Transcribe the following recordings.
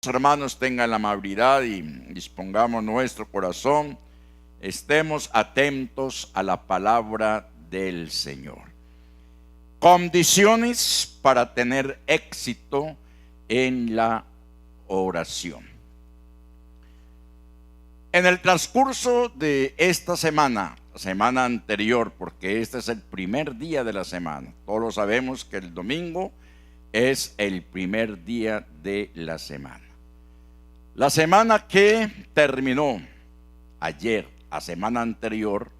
Hermanos, tengan la amabilidad y dispongamos nuestro corazón, estemos atentos a la palabra del Señor. Condiciones para tener éxito en la oración. En el transcurso de esta semana anterior, porque este es el primer día de la semana, todos sabemos que el domingo es el primer día de la semana. La semana que terminó ayer, la semana anterior,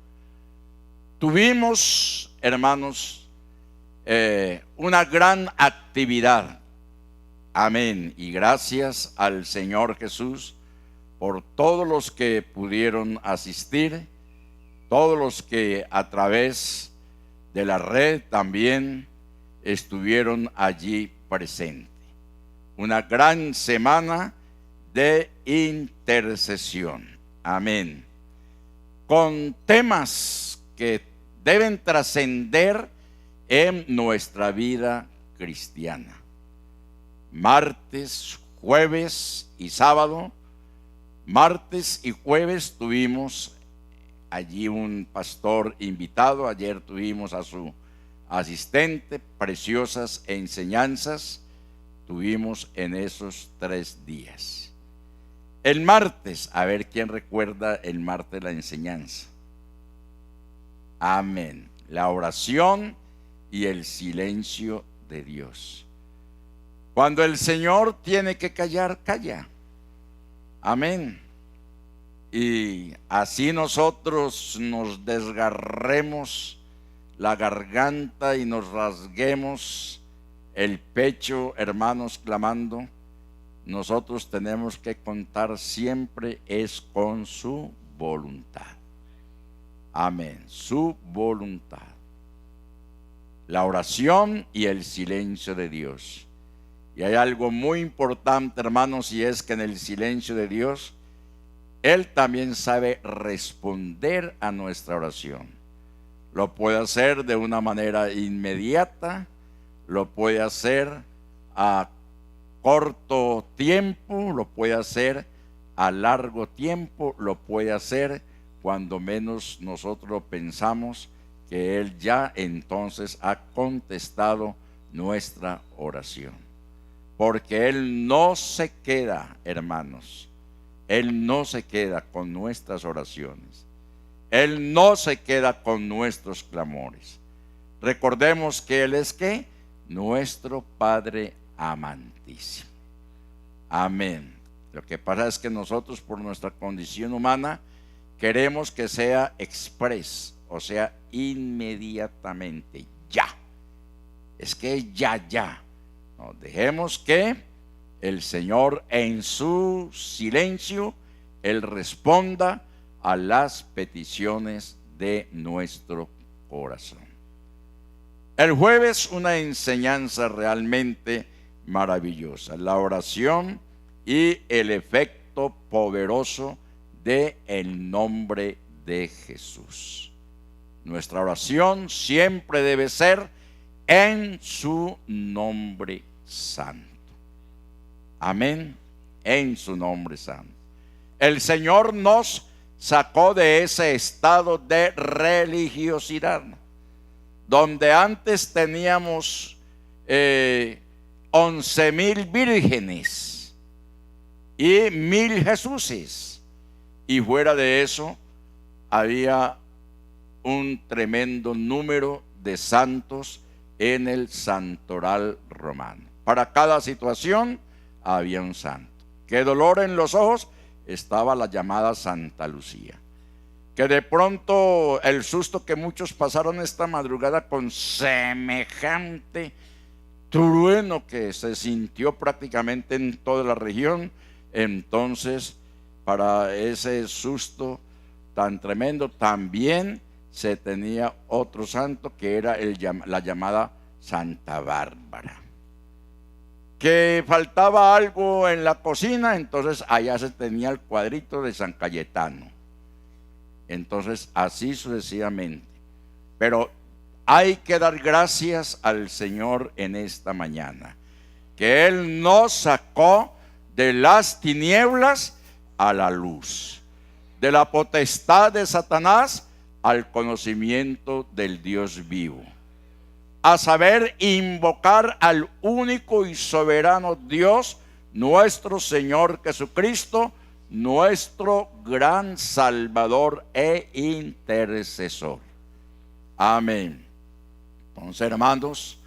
tuvimos, hermanos, una gran actividad. Amén. Y gracias al Señor Jesús por todos los que pudieron asistir, todos los que a través de la red también estuvieron allí presentes. Una gran semana de intercesión. Amén. Con temas que deben trascender en nuestra vida cristiana. Martes, jueves y sábado. Martes y jueves tuvimos allí un pastor invitado. Ayer tuvimos a su asistente. Preciosas enseñanzas tuvimos en esos 3 días. El martes, a ver quién recuerda el martes la enseñanza. Amén. La oración y el silencio de Dios. Cuando el Señor tiene que callar, calla. Amén. Y así nosotros nos desgarremos la garganta y nos rasguemos el pecho, hermanos, clamando. Nosotros tenemos que contar siempre es con su voluntad. Amén, su voluntad. La oración y el silencio de Dios. Y hay algo muy importante, hermanos, y es que en el silencio de Dios, Él también sabe responder a nuestra oración. Lo puede hacer de una manera inmediata, lo puede hacer a corto tiempo, lo puede hacer a largo tiempo, lo puede hacer cuando menos nosotros lo pensamos, que Él ya entonces ha contestado nuestra oración. Porque Él no se queda, hermanos, Él no se queda con nuestras oraciones, Él no se queda con nuestros clamores. Recordemos que Él es ¿qué? Nuestro Padre amantísimo. Amén. Lo que pasa es que nosotros, por nuestra condición humana, queremos que sea express, o sea, inmediatamente, ya. Es que ya. No, dejemos que el Señor en su silencio, Él responda a las peticiones de nuestro corazón. El jueves, una enseñanza realmente maravillosa, la oración y el efecto poderoso de el nombre de Jesús. Nuestra oración siempre debe ser en su nombre santo. Amén, en su nombre santo. El Señor nos sacó de ese estado de religiosidad, donde antes teníamos 11,000 vírgenes y 1,000 Jesuses, y fuera de eso había un tremendo número de santos en el santoral romano. Para cada situación había un santo. Qué dolor en los ojos, estaba la llamada Santa Lucía. Que de pronto el susto que muchos pasaron esta madrugada con semejante trueno que se sintió prácticamente en toda la región, entonces para ese susto tan tremendo también se tenía otro santo que era la llamada Santa Bárbara. Que faltaba algo en la cocina, entonces allá se tenía el cuadrito de San Cayetano. Entonces así sucesivamente. Pero hay que dar gracias al Señor en esta mañana, que Él nos sacó de las tinieblas a la luz, de la potestad de Satanás al conocimiento del Dios vivo, a saber, invocar al único y soberano Dios, nuestro Señor Jesucristo, nuestro gran Salvador e intercesor. Amén. Entonces, hermanos,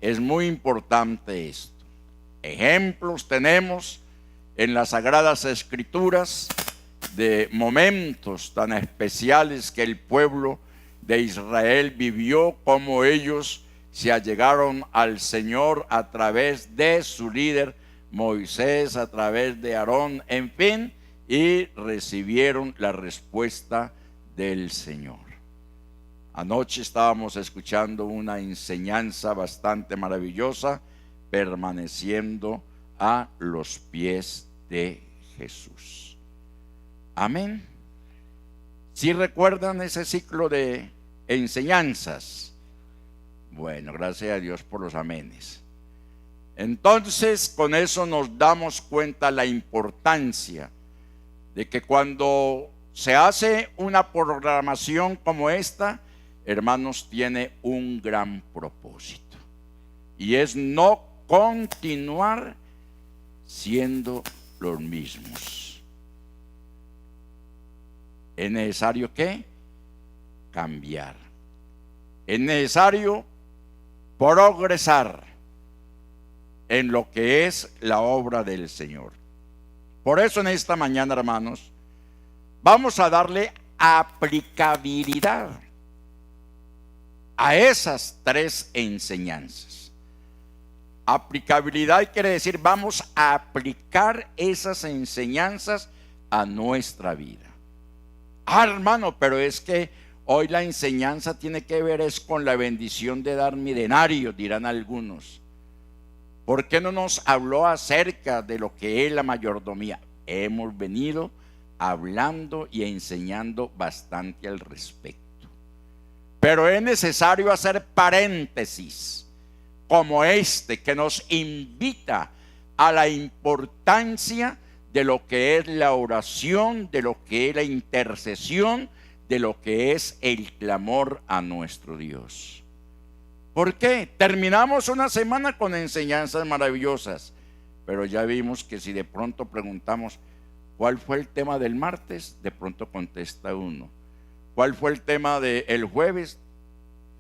es muy importante esto. Ejemplos tenemos en las Sagradas Escrituras de momentos tan especiales que el pueblo de Israel vivió, como ellos se allegaron al Señor a través de su líder Moisés, a través de Aarón, en fin, y recibieron la respuesta del Señor. Anoche estábamos escuchando una enseñanza bastante maravillosa, permaneciendo a los pies de Jesús. Amén. ¿Sí recuerdan ese ciclo de enseñanzas? Bueno, gracias a Dios por los amenes. Entonces, con eso nos damos cuenta la importancia de que cuando se hace una programación como esta, hermanos, tiene un gran propósito, y es no continuar siendo los mismos. Es necesario ¿qué? Cambiar. Es necesario progresar en lo que es la obra del Señor. Por eso en esta mañana, hermanos, vamos a darle aplicabilidad a esas tres enseñanzas. Aplicabilidad quiere decir vamos a aplicar esas enseñanzas a nuestra vida. Hermano, pero es que hoy la enseñanza tiene que ver es con la bendición de dar mi denario, dirán algunos. ¿Por qué no nos habló acerca de lo que es la mayordomía? Hemos venido hablando y enseñando bastante al respecto. Pero es necesario hacer paréntesis como este, que nos invita a la importancia de lo que es la oración, de lo que es la intercesión, de lo que es el clamor a nuestro Dios. ¿Por qué? Terminamos una semana con enseñanzas maravillosas, pero ya vimos que si de pronto preguntamos ¿cuál fue el tema del martes? De pronto contesta uno. ¿Cuál fue el tema del jueves?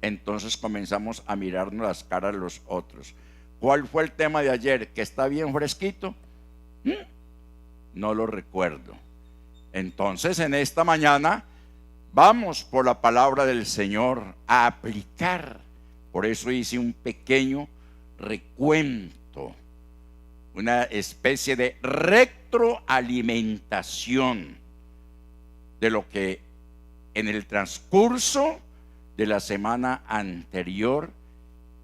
Entonces comenzamos a mirarnos las caras los otros. ¿Cuál fue el tema de ayer? ¿Que está bien fresquito? No lo recuerdo. Entonces en esta mañana vamos por la palabra del Señor a aplicar. Por eso hice un pequeño recuento, una especie de retroalimentación de lo que en el transcurso de la semana anterior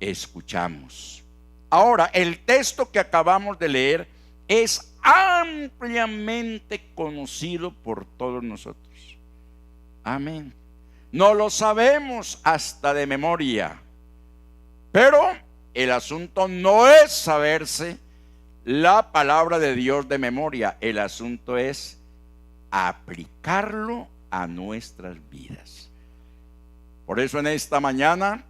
escuchamos. Ahora, el texto que acabamos de leer es ampliamente conocido por todos nosotros. Amén. No lo sabemos hasta de memoria, pero el asunto no es saberse la palabra de Dios de memoria. El asunto es aplicarlo a nuestras vidas. Por eso en esta mañana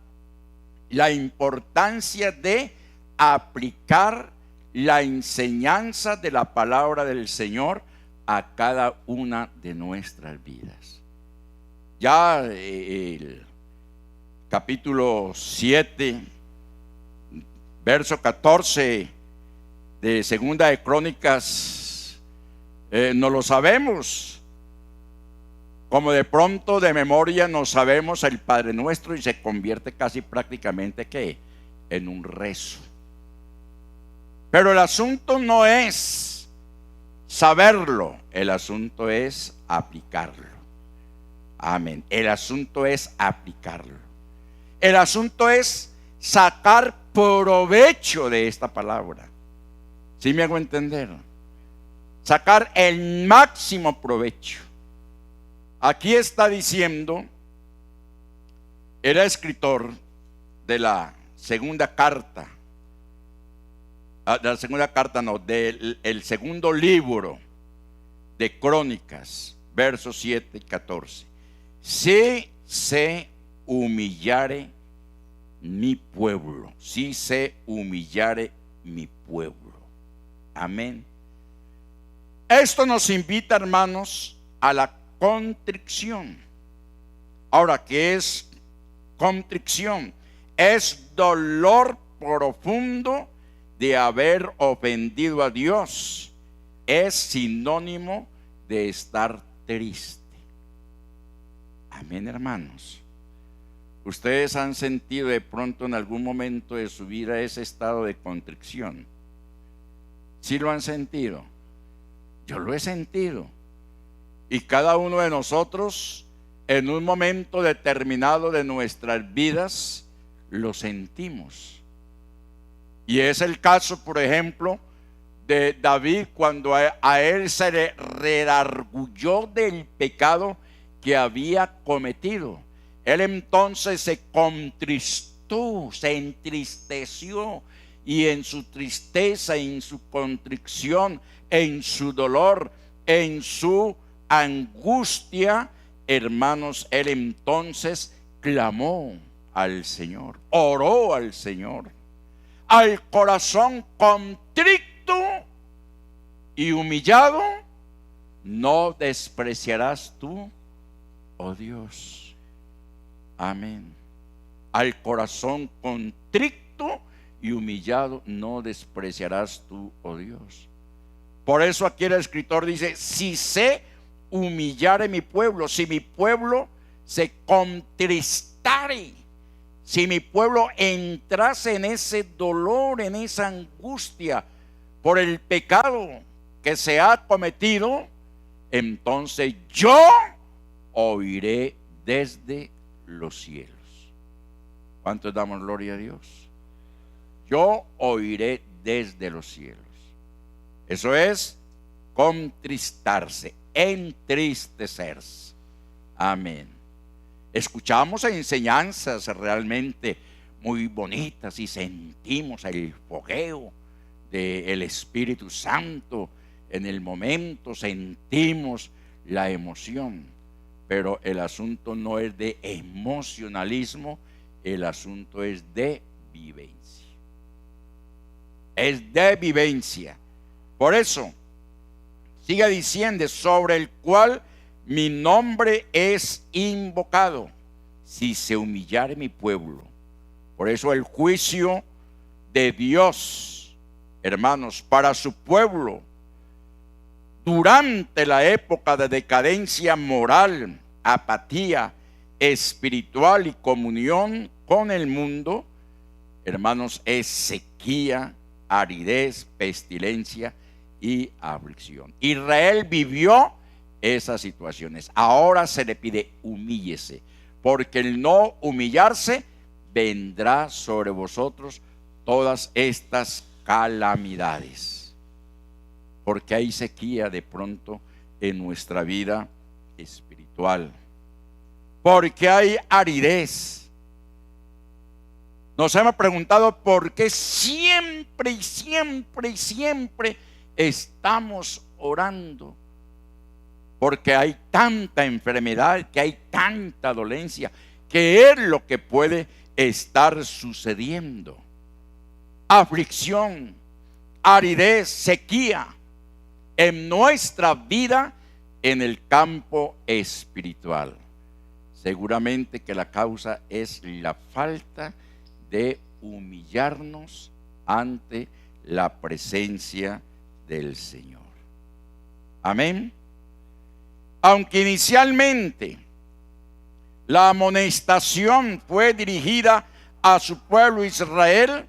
la importancia de aplicar la enseñanza de la palabra del Señor a cada una de nuestras vidas. Ya el capítulo 7, verso 14 de Segunda de Crónicas, no lo sabemos. Como de pronto de memoria nos sabemos el Padre Nuestro y se convierte casi prácticamente ¿qué? En un rezo. Pero el asunto no es saberlo, el asunto es aplicarlo. Amén. El asunto es aplicarlo. El asunto es sacar provecho de esta palabra. ¿Sí me hago entender? Sacar el máximo provecho. Aquí está diciendo, era escritor de la segunda carta la segunda carta no, del el segundo libro de Crónicas, versos 7 y 14. Si se humillare mi pueblo, si se humillare mi pueblo. Amén. Esto nos invita, hermanos, a la contrición. Ahora, ¿qué es contrición? Es dolor profundo de haber ofendido a Dios. Es sinónimo de estar triste. Amén, hermanos. Ustedes han sentido de pronto en algún momento de su vida ese estado de contrición. ¿Sí lo han sentido? Yo lo he sentido. Y cada uno de nosotros en un momento determinado de nuestras vidas lo sentimos. Y es el caso, por ejemplo, de David, cuando a él se le redarguyó del pecado que había cometido. Él entonces se contristó, se entristeció, y en su tristeza, en su contrición, en su dolor, en su angustia, hermanos, él entonces clamó al Señor, oró al Señor. Al corazón contrito y humillado no despreciarás tú, oh Dios. Amén. Al corazón contrito y humillado no despreciarás tú, oh Dios. Por eso aquí el escritor dice: si se humillare mi pueblo, si mi pueblo se contristare, si mi pueblo entrase en ese dolor, en esa angustia por el pecado que se ha cometido, entonces yo oiré desde los cielos. ¿Cuántos damos gloria a Dios? Yo oiré desde los cielos. Eso es contristarse, entristecerse. Amén. Escuchamos enseñanzas realmente muy bonitas y sentimos el fogueo del Espíritu Santo en el momento, sentimos la emoción, pero el asunto no es de emocionalismo, el asunto es de vivencia. Es de vivencia. Por eso, sigue diciendo: sobre el cual mi nombre es invocado, si se humillare mi pueblo. Por eso el juicio de Dios, hermanos, para su pueblo, durante la época de decadencia moral, apatía espiritual y comunión con el mundo, hermanos, es sequía, aridez, pestilencia y aflicción. Israel vivió esas situaciones. Ahora se le pide: humíllese, porque el no humillarse vendrá sobre vosotros todas estas calamidades. Porque hay sequía de pronto en nuestra vida espiritual, porque hay aridez. Nos hemos preguntado por qué siempre estamos orando. Porque hay tanta enfermedad, que hay tanta dolencia, que es lo que puede estar sucediendo. Aflicción, aridez, sequía en nuestra vida en el campo espiritual. Seguramente que la causa es la falta de humillarnos ante la presencia del Señor. Amén. Aunque inicialmente la amonestación fue dirigida a su pueblo Israel,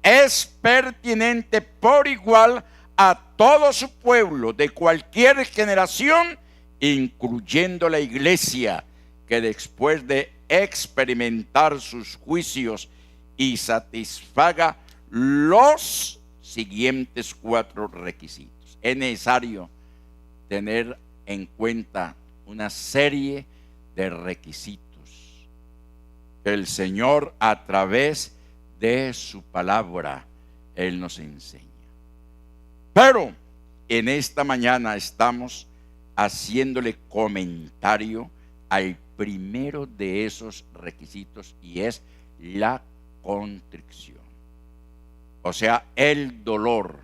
es pertinente por igual a todo su pueblo de cualquier generación, incluyendo la iglesia, que después de experimentar sus juicios y satisfaga los siguientes 4 requisitos. Es necesario tener en cuenta una serie de requisitos que el Señor, a través de su palabra, Él nos enseña. Pero en esta mañana estamos haciéndole comentario al primero de esos requisitos, y es la contrición. O sea, el dolor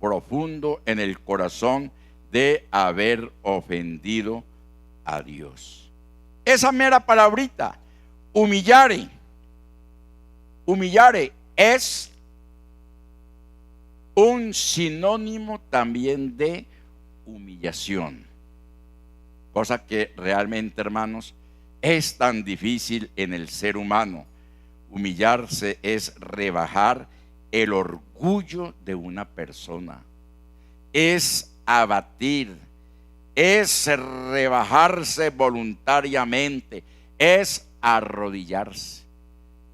profundo en el corazón de haber ofendido a Dios. Esa mera palabrita, humillare, es un sinónimo también de humillación. Cosa que realmente, hermanos, es tan difícil en el ser humano. Humillarse es rebajar el orgullo de una persona, es abatir, es rebajarse voluntariamente, es arrodillarse.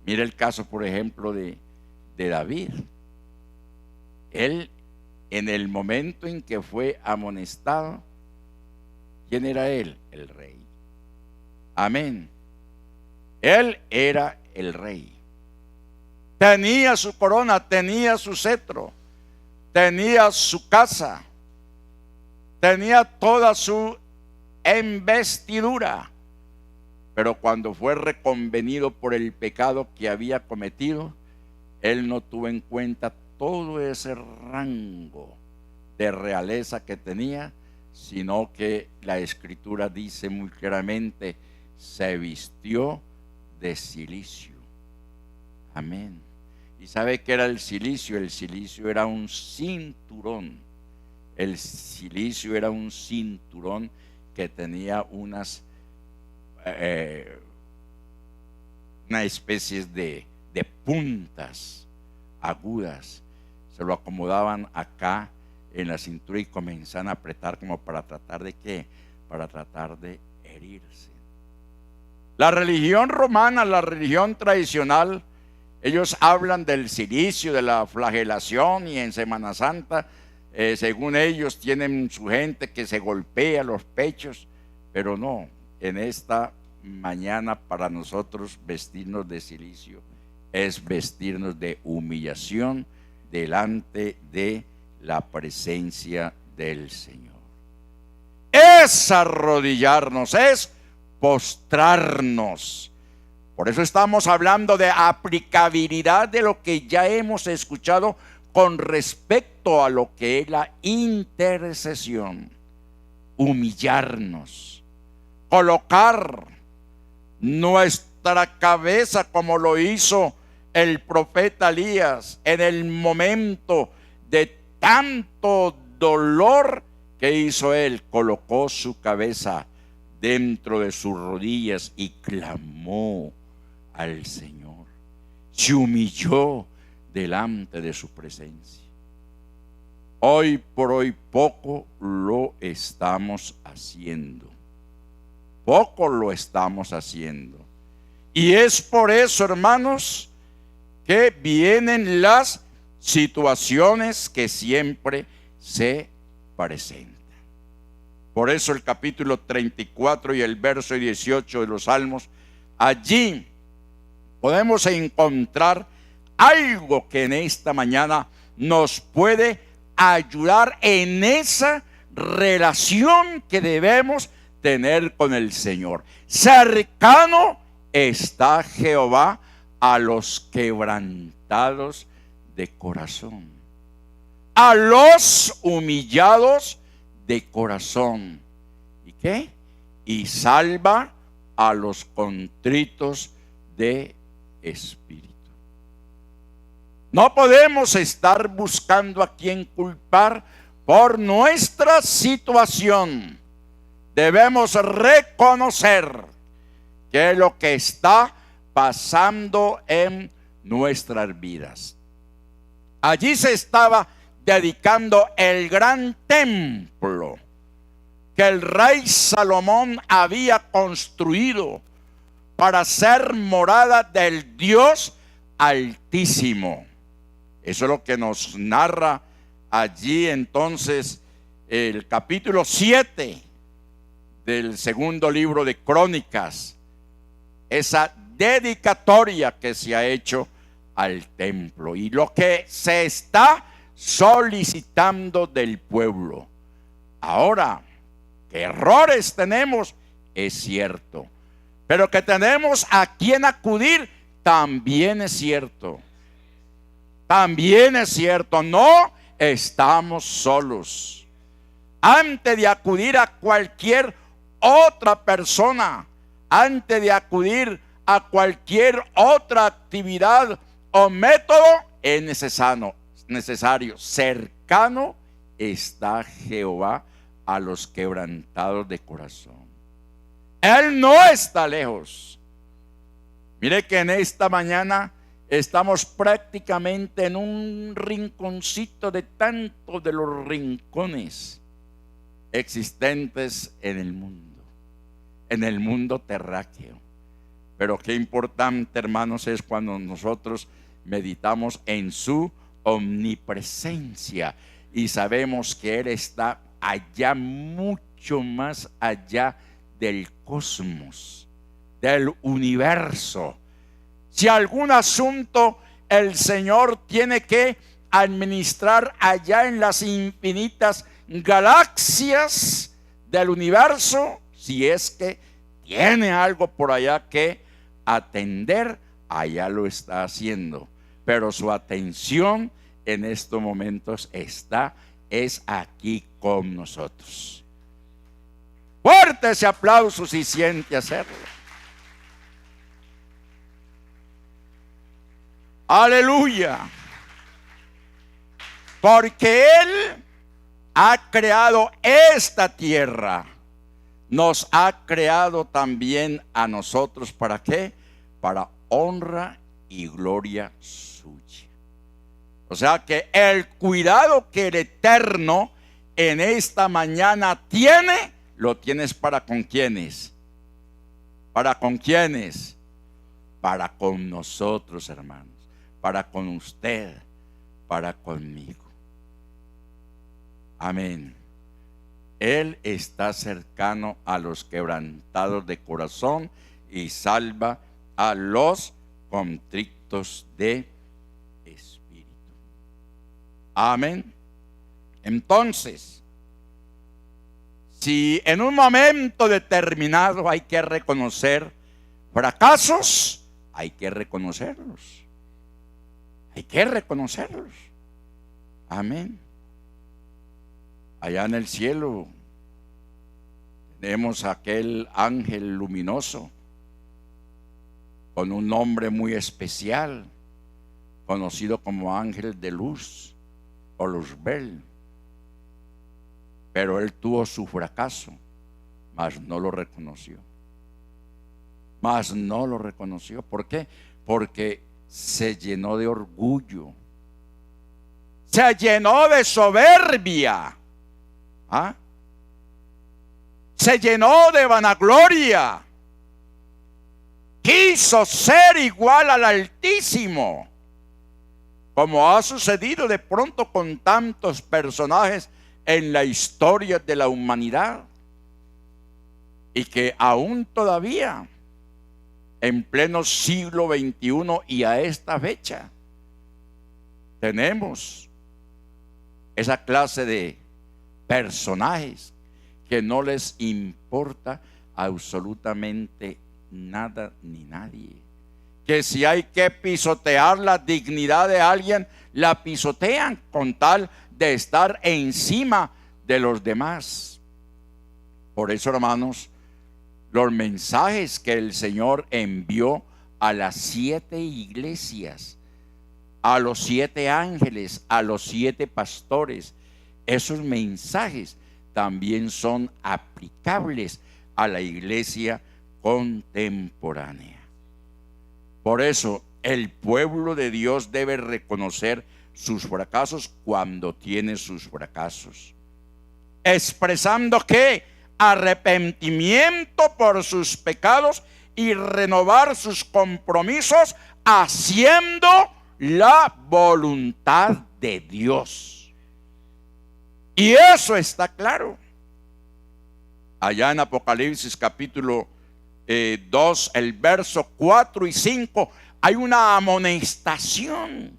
Mire el caso, por ejemplo, de David. Él, en el momento en que fue amonestado, ¿quién era él? El rey. Amén. Él era el rey. Tenía su corona, tenía su cetro, tenía su casa, tenía toda su investidura. Pero cuando fue reconvenido por el pecado que había cometido, él no tuvo en cuenta todo ese rango de realeza que tenía, sino que la Escritura dice muy claramente: se vistió de cilicio. Amén. ¿Y sabe qué era el cilicio? El cilicio era un cinturón. El cilicio era un cinturón que tenía una especie de puntas agudas. Se lo acomodaban acá en la cintura y comenzaban a apretar como para tratar de ¿qué? Para tratar de herirse. La religión romana, la religión tradicional, ellos hablan del cilicio, de la flagelación, y en Semana Santa, según ellos, tienen su gente que se golpea los pechos, pero no, en esta mañana para nosotros vestirnos de cilicio es vestirnos de humillación delante de la presencia del Señor. Es arrodillarnos, es postrarnos. Por eso estamos hablando de aplicabilidad de lo que ya hemos escuchado con respecto a lo que es la intercesión. Humillarnos, colocar nuestra cabeza como lo hizo el profeta Elías en el momento de tanto dolor que hizo él. Colocó su cabeza dentro de sus rodillas y clamó al Señor. Se humilló delante de su presencia. Hoy por hoy poco lo estamos haciendo. Poco lo estamos haciendo. Y es por eso, hermanos, que vienen las situaciones que siempre se presentan. Por eso el capítulo 34 y el verso 18 de los Salmos, allí podemos encontrar algo que en esta mañana nos puede ayudar en esa relación que debemos tener con el Señor. Cercano está Jehová a los quebrantados de corazón, a los humillados de corazón. ¿Y qué? Y salva a los contritos de espíritu. No podemos estar buscando a quien culpar por nuestra situación. Debemos reconocer que es lo que está pasando en nuestras vidas. Allí se estaba dedicando el gran templo que el rey Salomón había construido para ser morada del Dios Altísimo. Eso es lo que nos narra allí entonces el capítulo 7 del segundo libro de Crónicas. Esa dedicatoria que se ha hecho al templo. Y lo que se está solicitando del pueblo. Ahora, que errores tenemos, es cierto. Pero que tenemos a quien acudir, también es cierto. También es cierto. No estamos solos. Antes de acudir a cualquier otra persona, antes de acudir a cualquier otra actividad o método, es necesario, cercano está Jehová a los quebrantados de corazón. Él no está lejos. Mire que en esta mañana estamos prácticamente en un rinconcito de tantos de los rincones existentes en el mundo terráqueo. Pero qué importante, hermanos, es cuando nosotros meditamos en su omnipresencia y sabemos que Él está allá, mucho más allá del cosmos, del universo. Si algún asunto el Señor tiene que administrar allá en las infinitas galaxias del universo, si es que tiene algo por allá que atender, allá lo está haciendo. Pero su atención en estos momentos es aquí con nosotros. Fuerte ese aplauso si siente hacerlo. Aleluya. Porque Él ha creado esta tierra. Nos ha creado también a nosotros. ¿Para qué? Para honra y gloria suya. O sea que el cuidado que el Eterno en esta mañana tiene, lo tienes para con quienes. ¿Para con quiénes? Para con nosotros, hermanos. Para con usted. Para conmigo. Amén. Él está cercano a los quebrantados de corazón y salva a los contritos de espíritu. Amén. Entonces, si en un momento determinado hay que reconocer fracasos, hay que reconocerlos. Hay que reconocerlos. Amén. Allá en el cielo tenemos aquel ángel luminoso con un nombre muy especial, conocido como ángel de luz o Luzbel. Pero él tuvo su fracaso, mas no lo reconoció. ¿Por qué? Porque se llenó de orgullo, se llenó de soberbia, se llenó de vanagloria, quiso ser igual al Altísimo, como ha sucedido de pronto con tantos personajes en la historia de la humanidad, y que aún todavía en pleno siglo XXI y a esta fecha tenemos esa clase de personajes que no les importa absolutamente nada ni nadie, que si hay que pisotear la dignidad de alguien, la pisotean con tal de estar encima de los demás. Por eso, hermanos, los mensajes que el Señor envió a las 7 iglesias, a los 7 ángeles, a los 7 pastores, esos mensajes también son aplicables a la iglesia contemporánea. Por eso el pueblo de Dios debe reconocer sus fracasos cuando tiene sus fracasos, expresando que arrepentimiento por sus pecados y renovar sus compromisos haciendo la voluntad de Dios. Y eso está claro. Allá en Apocalipsis capítulo 2, el verso 4 y 5, hay una amonestación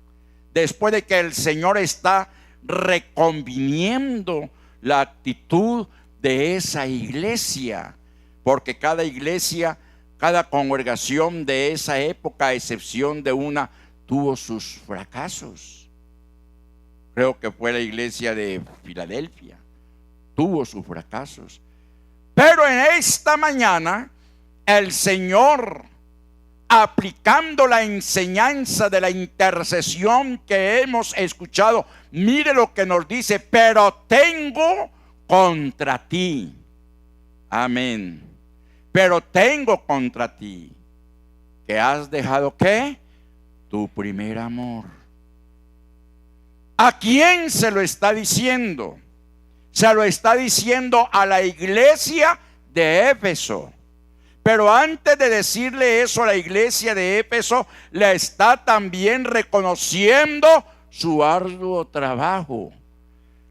después de que el Señor está reconviniendo la actitud de esa iglesia, porque cada iglesia, cada congregación de esa época, a excepción de una, tuvo sus fracasos. Creo que fue la iglesia de Filadelfia, tuvo sus fracasos. Pero en esta mañana el Señor, aplicando la enseñanza de la intercesión que hemos escuchado, mire lo que nos dice: pero tengo contra ti. Amén. Pero tengo contra ti que has dejado, ¿qué? Tu primer amor. ¿A quién se lo está diciendo? Se lo está diciendo a la iglesia de Éfeso. Pero antes de decirle eso a la iglesia de Éfeso, le está también reconociendo su arduo trabajo.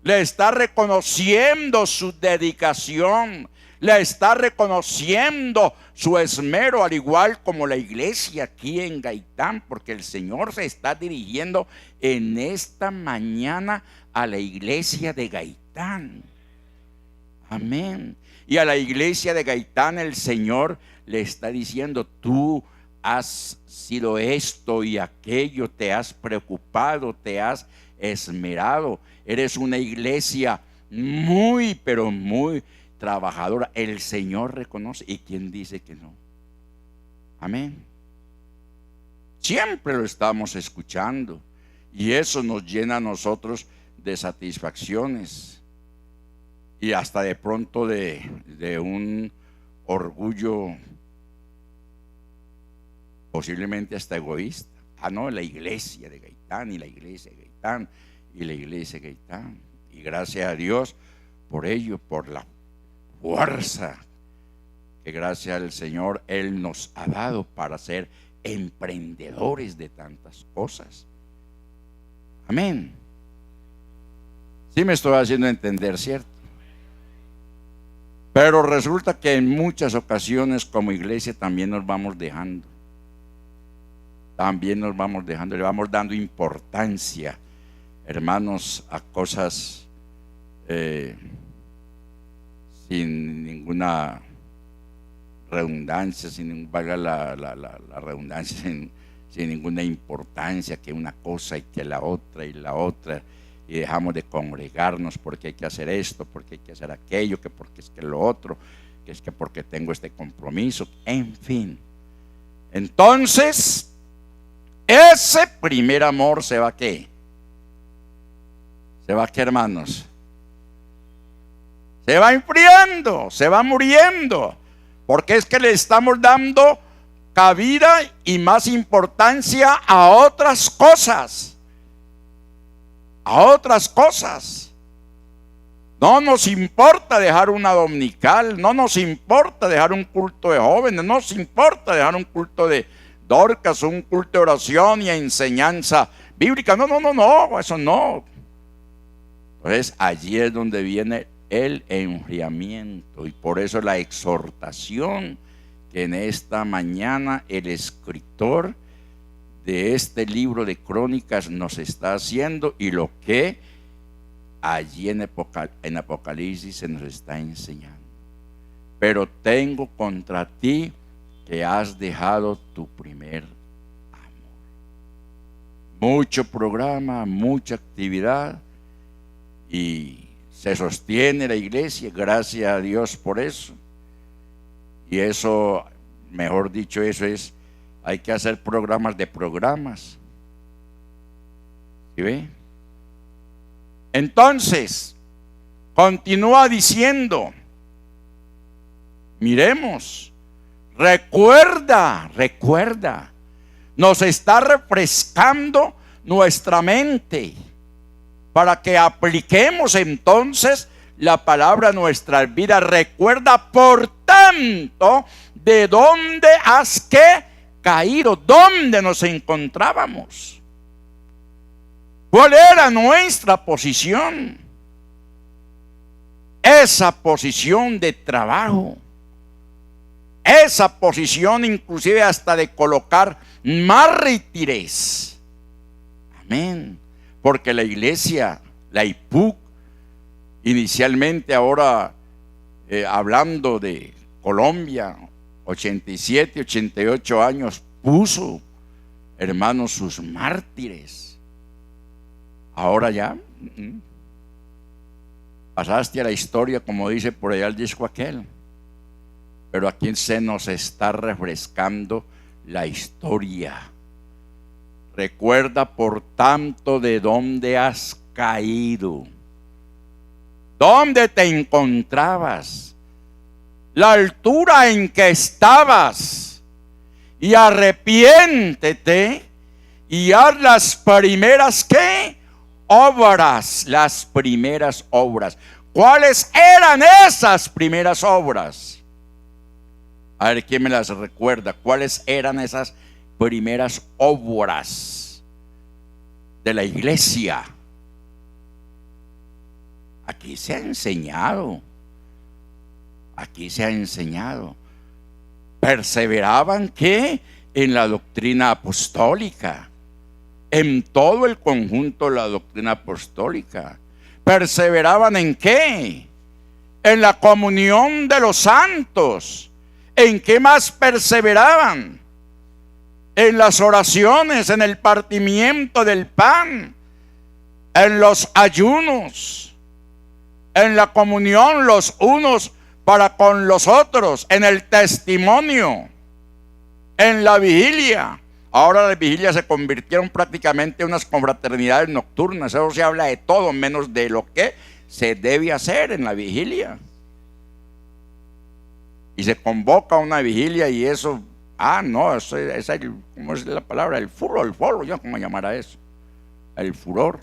Le está reconociendo su dedicación. Le está reconociendo su esmero, al igual como la iglesia aquí en Gaitán, porque el Señor se está dirigiendo en esta mañana a la iglesia de Gaitán. Amén. Y a la iglesia de Gaitán el Señor le está diciendo: tú has sido esto y aquello, te has preocupado, te has esmerado. Eres una iglesia muy, pero muy trabajadora. El Señor reconoce. ¿Y quién dice que no? Amén. Siempre lo estamos escuchando y eso nos llena a nosotros de satisfacciones. Y hasta de pronto de un orgullo posiblemente hasta egoísta. No, la iglesia de Gaitán y la iglesia de Gaitán y la iglesia de Gaitán. Y gracias a Dios por ello, por la fuerza que gracias al Señor Él nos ha dado para ser emprendedores de tantas cosas. Amén. Sí me estoy haciendo entender, ¿cierto? Pero resulta que en muchas ocasiones como iglesia también nos vamos dejando. También nos vamos dejando, le vamos dando importancia, hermanos, a cosas sin ninguna redundancia, sin valga la redundancia, sin ninguna importancia, que una cosa y que la otra y la otra. Y dejamos de congregarnos porque hay que hacer esto, porque hay que hacer aquello, que porque es que lo otro, que es que porque tengo este compromiso, en fin. Entonces, ese primer amor se va ¿a qué? ¿Se va a qué, hermanos? Se va enfriando, se va muriendo, porque es que le estamos dando cabida y más importancia a otras cosas. A otras cosas. No nos importa dejar una dominical, no nos importa dejar un culto de jóvenes, no nos importa dejar un culto de Dorcas, un culto de oración y enseñanza bíblica. No, eso no. Entonces allí es donde viene el enfriamiento, y por eso la exhortación que en esta mañana el escritor de este libro de Crónicas nos está haciendo, y lo que allí en Apocalipsis se nos está enseñando. Pero tengo contra ti que has dejado tu primer amor. Mucho programa, mucha actividad, y se sostiene la iglesia, gracias a Dios por eso. Y eso, mejor dicho, eso es, hay que hacer programas de programas. ¿Sí ve? Entonces, continúa diciendo, miremos, recuerda, nos está refrescando nuestra mente para que apliquemos entonces la palabra a nuestras vidas. Recuerda, por tanto, de dónde has caído, dónde nos encontrábamos, cuál era nuestra posición, esa posición de trabajo, esa posición, inclusive hasta de colocar mártires. Amén. Porque la iglesia, la IPUC, inicialmente, ahora hablando de Colombia, 87, 88 años, puso, hermanos, sus mártires. Ahora ya pasaste a la historia, como dice por allá el disco aquel. Pero aquí se nos está refrescando la historia. Recuerda, por tanto, de dónde has caído, dónde te encontrabas, la altura en que estabas, y arrepiéntete y haz las primeras, ¿qué? Obras, las primeras obras. ¿Cuáles eran esas primeras obras? A ver, ¿quién me las recuerda? ¿Cuáles eran esas primeras obras de la iglesia? Aquí se ha enseñado. Aquí se ha enseñado. Perseveraban, ¿qué? En la doctrina apostólica. En todo el conjunto de la doctrina apostólica. ¿Perseveraban en qué? En la comunión de los santos. ¿En qué más perseveraban? En las oraciones, en el partimiento del pan, en los ayunos, en la comunión los unos para con los otros, en el testimonio, en la vigilia. Ahora las vigilias se convirtieron prácticamente en unas confraternidades nocturnas. Eso se habla de todo menos de lo que se debe hacer en la vigilia. Y se convoca una vigilia y eso, eso es el, ¿cómo es la palabra? El furor, yo cómo llamar a eso, el furor.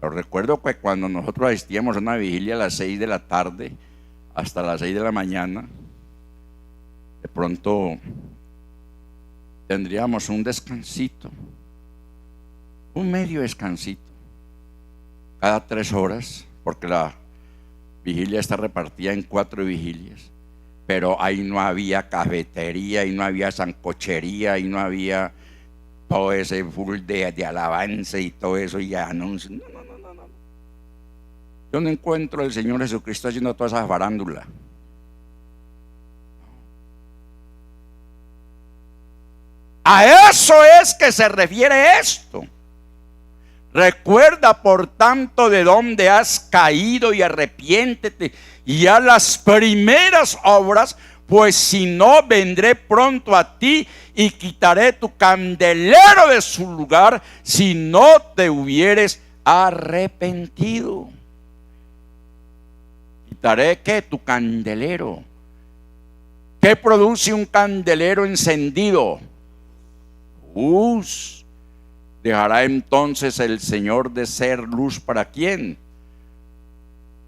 Pero recuerdo que cuando nosotros asistíamos a una vigilia a las 6 de la tarde hasta las 6 de la mañana, de pronto tendríamos un descansito, un medio descansito, cada 3 horas, porque la vigilia está repartida en 4 vigilias, pero ahí no había cafetería, ahí no había sancochería, ahí no había todo ese full de alabanza y todo eso y anuncios. No. Yo no encuentro al Señor Jesucristo haciendo toda esa farándula. A eso es que se refiere esto. Recuerda, por tanto, de dónde has caído y arrepiéntete y haz las primeras obras, pues si no, vendré pronto a ti y quitaré tu candelero de su lugar si no te hubieres arrepentido. Quitaré, ¿qué? Tu candelero. ¿Qué produce un candelero encendido? Luz. ¿Dejará entonces el Señor de ser luz para quién?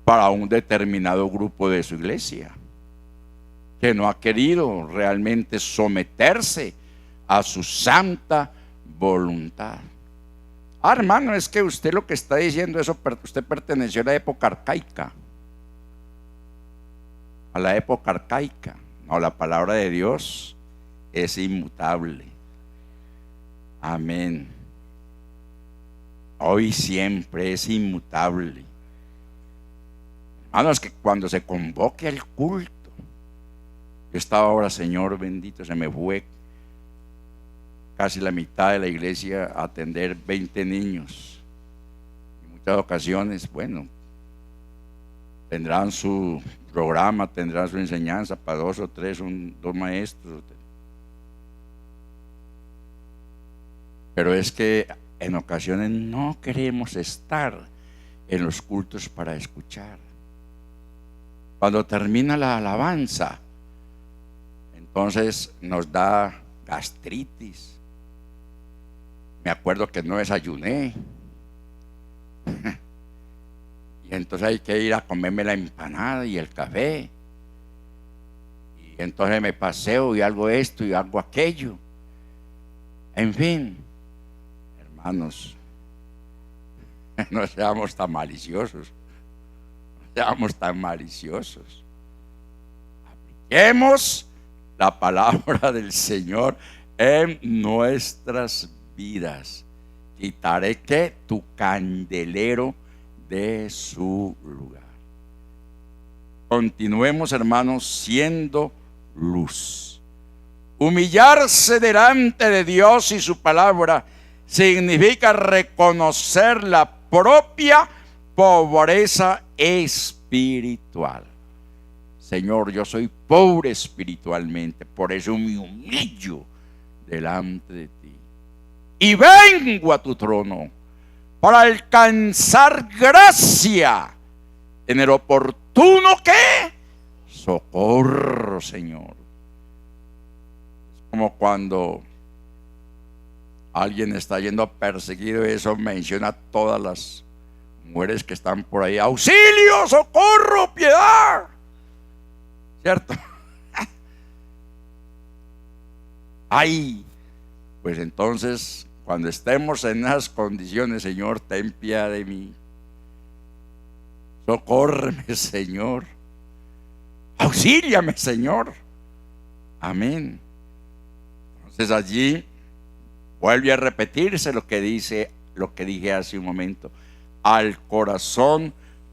Para un determinado grupo de su iglesia, que no ha querido realmente someterse a su santa voluntad. Hermano, es que usted lo que está diciendo, eso usted perteneció a la época arcaica. A la época arcaica. No, la palabra de Dios es inmutable. Amén. Hoy siempre es inmutable. Hermanos, que cuando se convoque el culto, yo estaba ahora, Señor bendito, se me fue casi la mitad de la iglesia a atender 20 niños. En muchas ocasiones, bueno, tendrán su programa, tendrán su enseñanza para 2 o 3, 2 maestros. Pero es que en ocasiones no queremos estar en los cultos para escuchar. Cuando termina la alabanza, entonces nos da gastritis. Me acuerdo que no desayuné. Y entonces hay que ir a comerme la empanada y el café. Y entonces me paseo y hago esto y hago aquello. En fin, hermanos, no seamos tan maliciosos. No seamos tan maliciosos. apliquemos la palabra del Señor en nuestras vidas. Quitaré que tu candelero de su lugar. Continuemos, hermanos, siendo luz. Humillarse delante de Dios y su palabra significa reconocer la propia pobreza espiritual. Señor, yo soy pobre espiritualmente, por eso me humillo delante de ti. Y vengo a tu trono para alcanzar gracia en el oportuno ¿qué? Socorro, Señor. Es como cuando alguien está yendo perseguido y eso menciona a todas las mujeres que están por ahí. Auxilio, socorro, piedad. ¿Cierto? Ay, pues entonces, cuando estemos en esas condiciones, Señor, ten piedad de mí. Socórreme, Señor. Auxíliame, Señor. Amén. Entonces allí vuelve a repetirse lo que dije hace un momento. Al corazón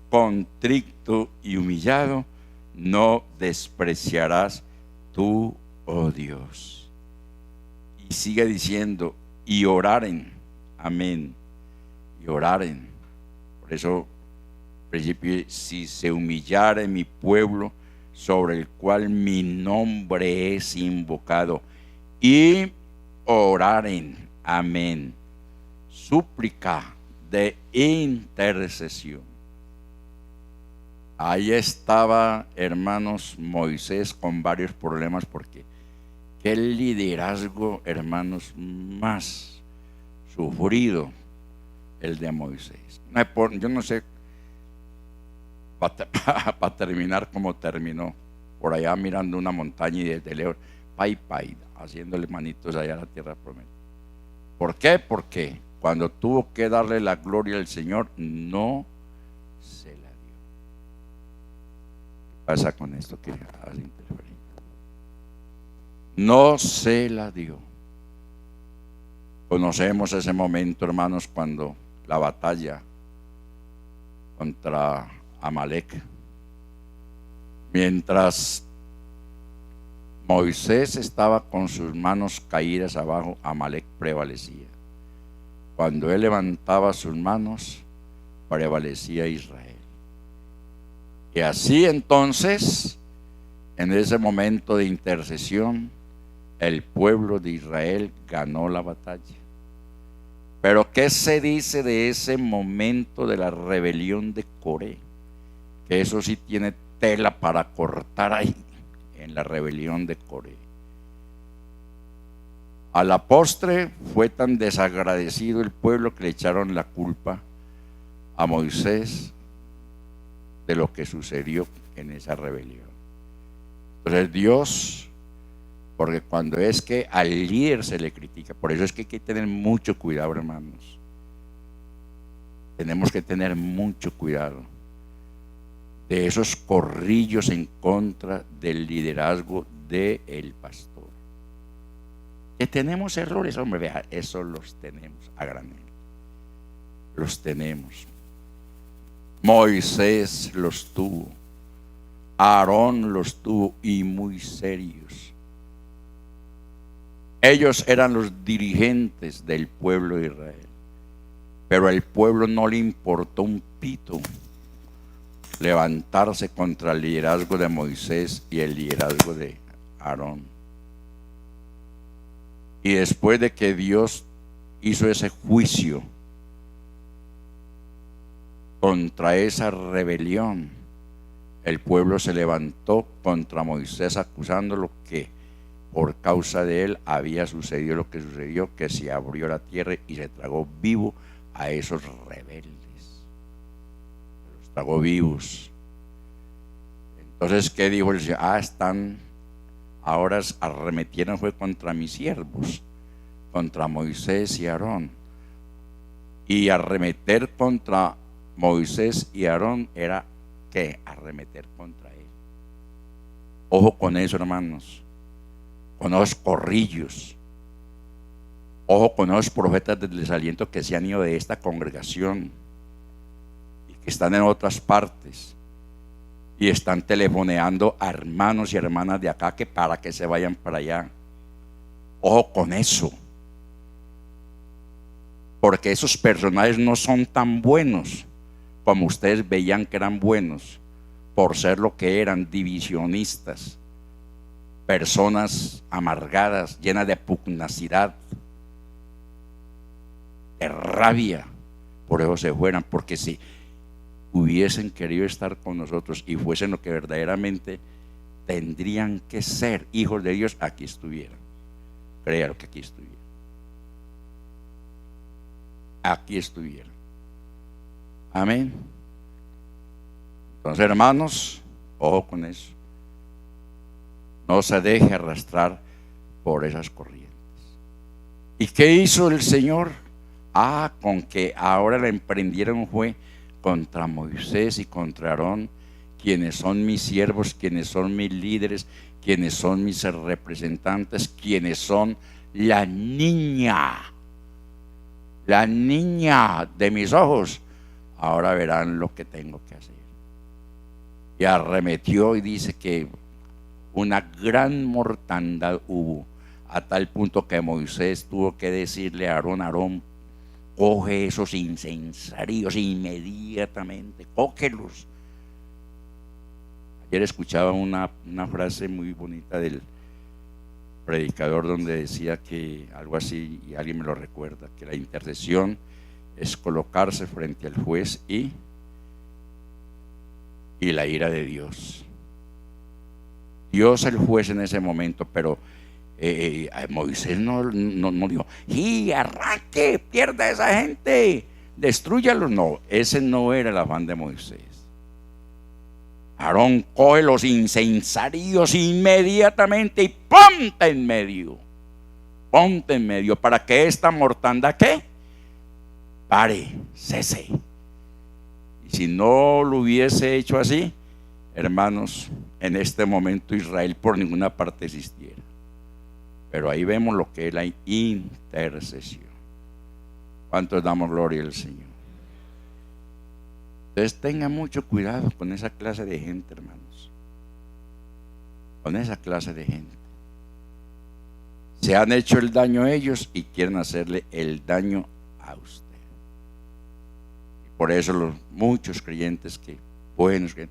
contrito y humillado no despreciarás tú, oh Dios. Y sigue diciendo, y oraren. Amén. Y oraren. Por eso, principio, si se humillare mi pueblo, sobre el cual mi nombre es invocado, y oraren. Amén. Súplica de intercesión. Ahí estaba, hermanos, Moisés con varios problemas, porque qué liderazgo, hermanos, más sufrido el de Moisés. Yo no sé para terminar como terminó, por allá mirando una montaña y desde lejos, pay, haciéndole manitos allá a la tierra prometida. ¿Por qué? Porque cuando tuvo que darle la gloria al Señor, no se la dio. ¿Qué pasa con esto que hace interferir? No se la dio. Conocemos ese momento, hermanos, cuando la batalla contra Amalek, mientras Moisés estaba con sus manos caídas abajo, Amalek prevalecía. Cuando él levantaba sus manos, prevalecía Israel. Y así entonces, en ese momento de intercesión, el pueblo de Israel ganó la batalla. Pero ¿qué se dice de ese momento de la rebelión de Coré? Que eso sí tiene tela para cortar ahí, en la rebelión de Coré. A la postre fue tan desagradecido el pueblo que le echaron la culpa a Moisés de lo que sucedió en esa rebelión. Entonces Dios, porque cuando es que al líder se le critica, por eso es que hay que tener mucho cuidado, hermanos. Tenemos que tener mucho cuidado de esos corrillos en contra del liderazgo del pastor. Que tenemos errores, hombre, vea, eso los tenemos a granel. Los tenemos. Moisés los tuvo, Aarón los tuvo, y muy serios. Ellos eran los dirigentes del pueblo de Israel, pero al pueblo no le importó un pito levantarse contra el liderazgo de Moisés y el liderazgo de Aarón. Y después de que Dios hizo ese juicio contra esa rebelión, el pueblo se levantó contra Moisés acusándolo que por causa de él había sucedido lo que sucedió, que se abrió la tierra y se tragó vivo a esos rebeldes. Los tragó vivos. Entonces, ¿qué dijo el Señor? Ahora arremetieron fue contra mis siervos, contra Moisés y Aarón. Y arremeter contra Moisés y Aarón era ¿qué? Arremeter contra él. Ojo con eso, hermanos, con esos corrillos. Ojo con esos profetas del desaliento que se han ido de esta congregación y que están en otras partes y están telefoneando a hermanos y hermanas de acá que para que se vayan para allá. Ojo con eso, porque esos personajes no son tan buenos como ustedes veían que eran buenos, por ser lo que eran, divisionistas, personas amargadas, llenas de pugnacidad, de rabia. Por eso se fueran, porque si hubiesen querido estar con nosotros y fuesen lo que verdaderamente tendrían que ser, hijos de Dios, aquí estuvieran. Créalo que aquí estuvieran. Aquí estuvieran. Amén. Entonces, hermanos, ojo con eso. No se deje arrastrar por esas corrientes. ¿Y qué hizo el Señor? Con que ahora la emprendieron fue contra Moisés y contra Aarón, quienes son mis siervos, quienes son mis líderes, quienes son mis representantes, quienes son la niña de mis ojos. Ahora verán lo que tengo que hacer. Y arremetió y dice que una gran mortandad hubo, a tal punto que Moisés tuvo que decirle a Aarón, coge esos incensarios inmediatamente, cógelos. Ayer escuchaba una frase muy bonita del predicador donde decía que algo así, y alguien me lo recuerda, que la intercesión es colocarse frente al juez y la ira de Dios. Dios el juez en ese momento, pero Moisés no dijo, y arranque, pierda a esa gente, destrúyalos. No, ese no era el afán de Moisés. Aarón, coge los incensarios inmediatamente y ponte en medio para que esta mortandad, ¿qué? Pare, cese. Y si no lo hubiese hecho así, hermanos, en este momento Israel por ninguna parte existiera. Pero ahí vemos lo que es la intercesión. ¿Cuántos damos gloria al Señor? Entonces tengan mucho cuidado con esa clase de gente, hermanos. Con esa clase de gente. Se han hecho el daño a ellos y quieren hacerle el daño a usted. Y por eso los muchos creyentes que buenos, que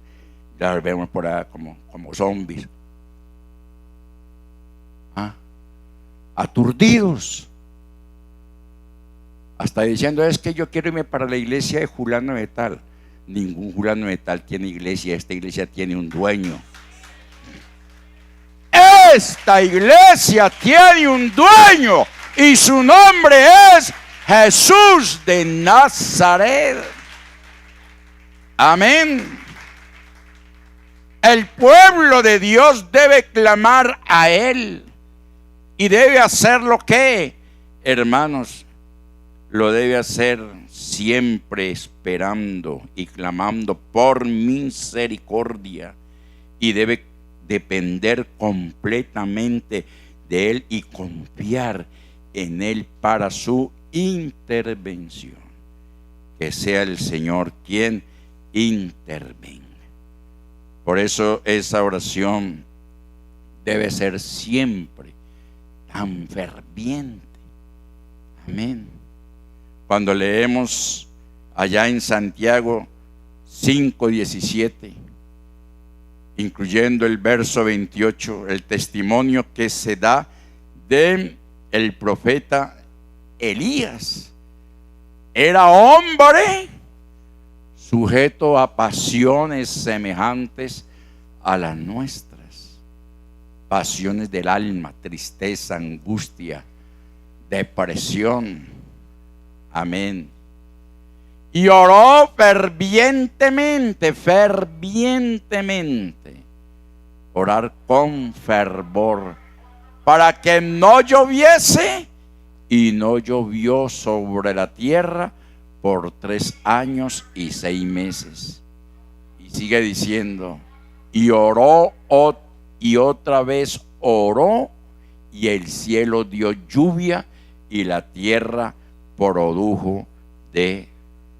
ya los vemos por ahí como zombies. Aturdidos. Hasta diciendo, es que yo quiero irme para la iglesia de Julano de tal. Ningún Julano de tal tiene iglesia. Esta iglesia tiene un dueño. Esta iglesia tiene un dueño y su nombre es Jesús de Nazaret. Amén. El pueblo de Dios debe clamar a Él y debe hacer lo que, hermanos, lo debe hacer siempre esperando y clamando por misericordia, y debe depender completamente de Él y confiar en Él para su intervención. Que sea el Señor quien intervenga. Por eso esa oración debe ser siempre tan ferviente. Amén. Cuando leemos allá en Santiago 5:17, incluyendo el verso 28, el testimonio que se da de el profeta Elías. Era hombre sujeto a pasiones semejantes a las nuestras, pasiones del alma, tristeza, angustia, depresión. Amén. Y oró fervientemente, orar con fervor, para que no lloviese, y no llovió sobre la tierra por 3 años y 6 meses. Y sigue diciendo, y oró y otra vez oró, y el cielo dio lluvia, y la tierra produjo de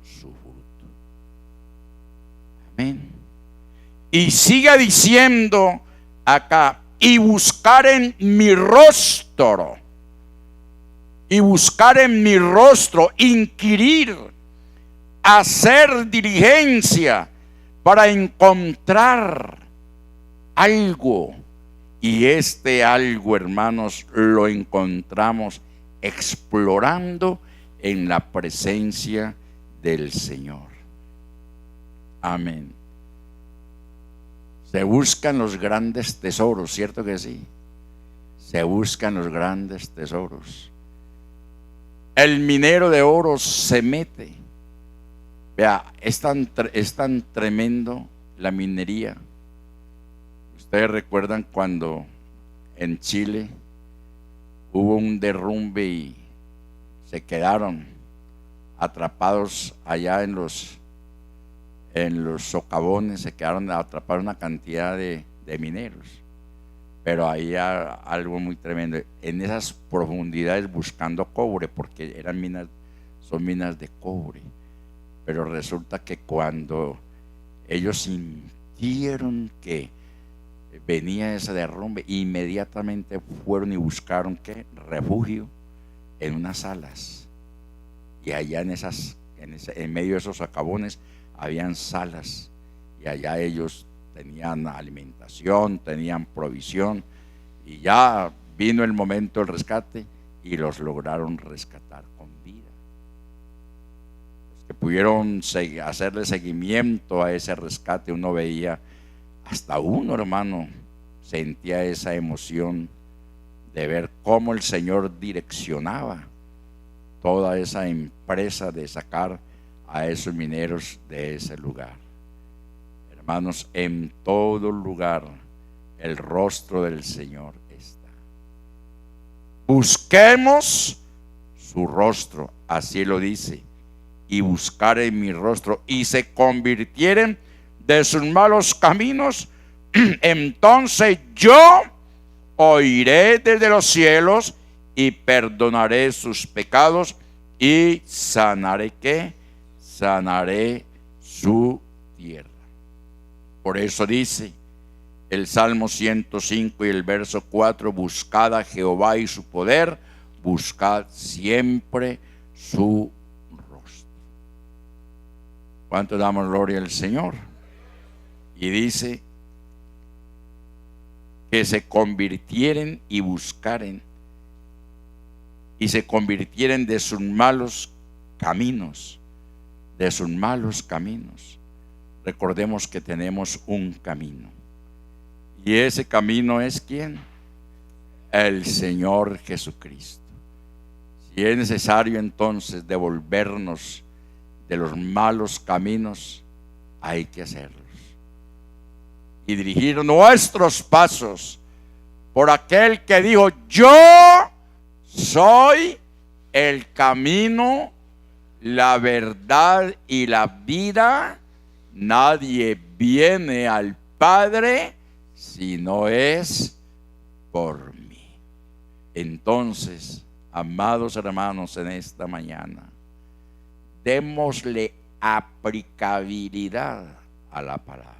su fruto. Amén. Y sigue diciendo acá, y buscar en mi rostro, y buscar en mi rostro, inquirir, hacer diligencia para encontrar algo. Y este algo, hermanos, lo encontramos explorando en la presencia del Señor. Amén. Se buscan los grandes tesoros, ¿cierto que sí? Se buscan los grandes tesoros. El minero de oro se mete. Vea, es tan tremendo la minería. Ustedes recuerdan cuando en Chile hubo un derrumbe y se quedaron atrapados allá en los socavones, se quedaron atrapados una cantidad de mineros. Pero ahí algo muy tremendo, en esas profundidades buscando cobre, porque son minas de cobre. Pero resulta que cuando ellos sintieron que venía ese derrumbe, inmediatamente fueron y buscaron refugio en unas salas. Y allá en medio de esos socavones habían salas, y allá ellos tenían alimentación, tenían provisión, y ya vino el momento del rescate y los lograron rescatar con vida. Los que pudieron hacerle seguimiento a ese rescate, uno veía, hasta uno, hermano, sentía esa emoción de ver cómo el Señor direccionaba toda esa empresa de sacar a esos mineros de ese lugar. Hermanos, en todo lugar el rostro del Señor está. Busquemos su rostro, así lo dice, y buscar en mi rostro, y se convirtieren de sus malos caminos, entonces yo oiré desde los cielos y perdonaré sus pecados y sanaré ¿qué? Sanaré su tierra. Por eso dice el Salmo 105 y el verso 4: buscad a Jehová y su poder, buscad siempre su rostro. ¿Cuánto damos gloria al Señor? Y dice que se convirtieren y buscaren y se convirtieren de sus malos caminos, de sus malos caminos. Recordemos que tenemos un camino, y ese camino es ¿quién? El Señor Jesucristo. Si es necesario entonces devolvernos de los malos caminos, hay que hacerlos y dirigir nuestros pasos por aquel que dijo: yo soy el camino, la verdad y la vida. Nadie viene al Padre si no es por mí. Entonces, amados hermanos, en esta mañana, démosle aplicabilidad a la palabra,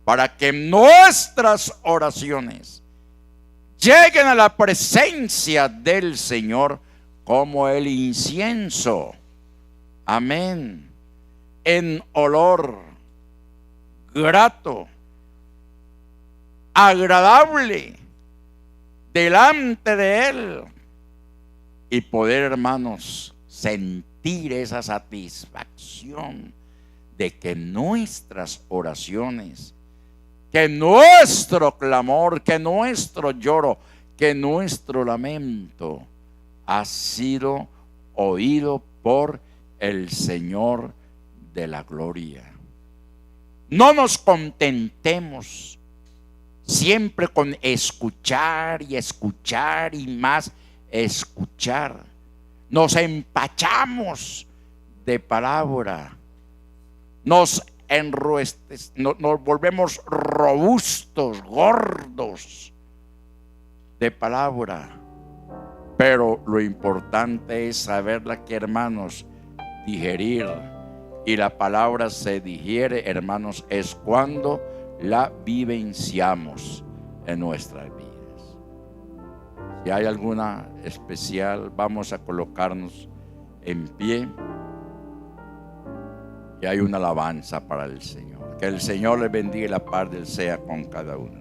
para que nuestras oraciones lleguen a la presencia del Señor como el incienso. Amén. En olor grato, agradable delante de Él, y poder, hermanos, sentir esa satisfacción de que nuestras oraciones, que nuestro clamor, que nuestro lloro, que nuestro lamento ha sido oído por el Señor de la gloria. No nos contentemos siempre con escuchar y escuchar y más escuchar. Nos empachamos de palabra, nos nos volvemos robustos, gordos de palabra. Pero lo importante es saberla, que hermanos, digerir. Y la palabra se digiere, hermanos, es cuando la vivenciamos en nuestras vidas. Si hay alguna especial, vamos a colocarnos en pie. Y hay una alabanza para el Señor. Que el Señor les bendiga y la paz del sea con cada uno.